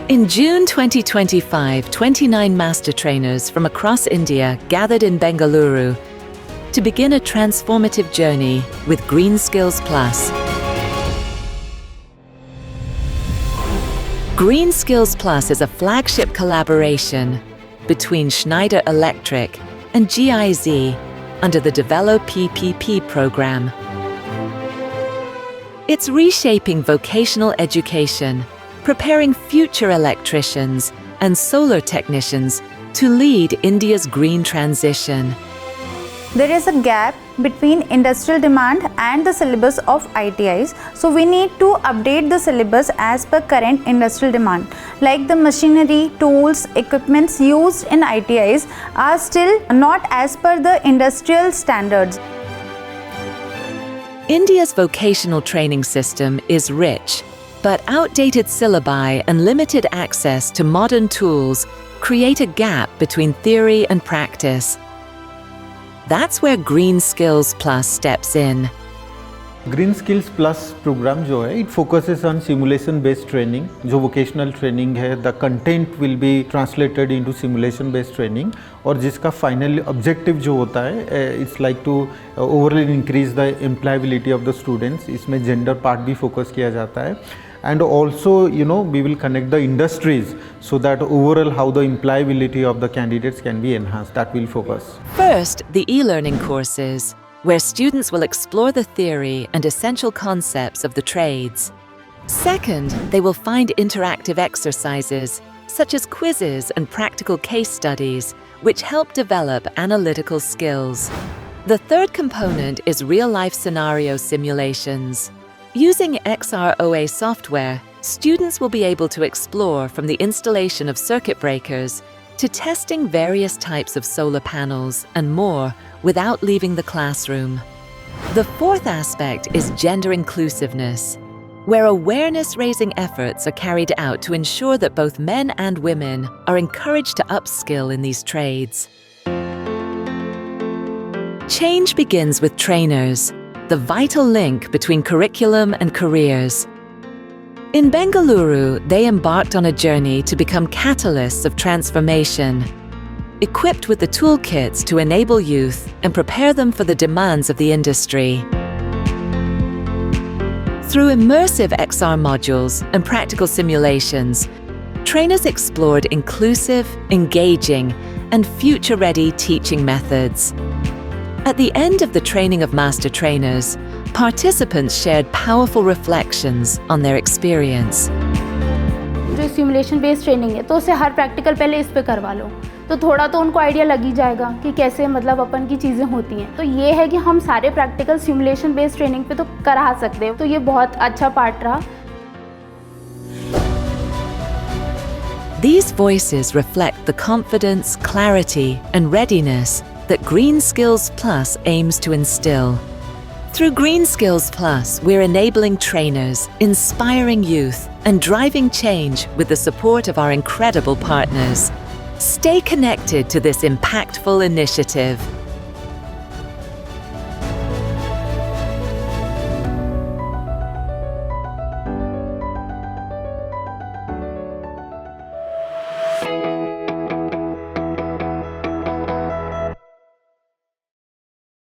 In June 2025, 29 master trainers from across India gathered in Bengaluru to begin a transformative journey with GreenSkills Plus. GreenSkills Plus is a flagship collaboration between Schneider Electric and GIZ under the develoPPP program. It's reshaping vocational education, preparing future electricians and solar technicians to lead India's green transition. There is a gap between industrial demand and the syllabus of ITIs, so we need to update the syllabus as per current industrial demand. Like the machinery, tools, equipments used in ITIs are still not as per the industrial standards. India's vocational training system is rich, but outdated syllabi and limited access to modern tools create a gap between theory and practice. That's where GreenSkills Plus steps in. GreenSkills Plus program जो है, it focuses on simulation based training. जो vocational training है, the content will be translated into simulation based training और जिसका final objective जो होता है, it's like to overall increase the employability of the students. इसमें gender part भी focus किया जाता है. And also, we will connect the industries so that overall how the employability of the candidates can be enhanced. That will focus. First, the e-learning courses, where students will explore the theory and essential concepts of the trades. Second, they will find interactive exercises, such as quizzes and practical case studies, which help develop analytical skills. The third component is real-life scenario simulations. Using XROA software, students will be able to explore from the installation of circuit breakers to testing various types of solar panels and more without leaving the classroom. The fourth aspect is gender inclusiveness, where awareness-raising efforts are carried out to ensure that both men and women are encouraged to upskill in these trades. Change begins with trainers, the vital link between curriculum and careers. In Bengaluru, they embarked on a journey to become catalysts of transformation, equipped with the toolkits to enable youth and prepare them for the demands of the industry. Through immersive XR modules and practical simulations, trainers explored inclusive, engaging, and future-ready teaching methods. At the end of the training of master trainers, participants shared powerful reflections on their experience. जो simulation based training है तो उसे हर practical पहले इस पे करवा लो तो थोड़ा तो उनको आइडिया लग ही जाएगा कि कैसे मतलब अपन की चीज़ें होती हैं. तो ये है कि हम सारे प्रैक्टिकल सिमुलेशन बेस्ड ट्रेनिंग पे तो करा सकते हैं, तो ये बहुत अच्छा पार्ट रहा. These voices reflect the confidence, clarity, and readiness that GreenSkills Plus aims to instill. Through GreenSkills Plus, we're enabling trainers, inspiring youth, and driving change with the support of our incredible partners. Stay connected to this impactful initiative.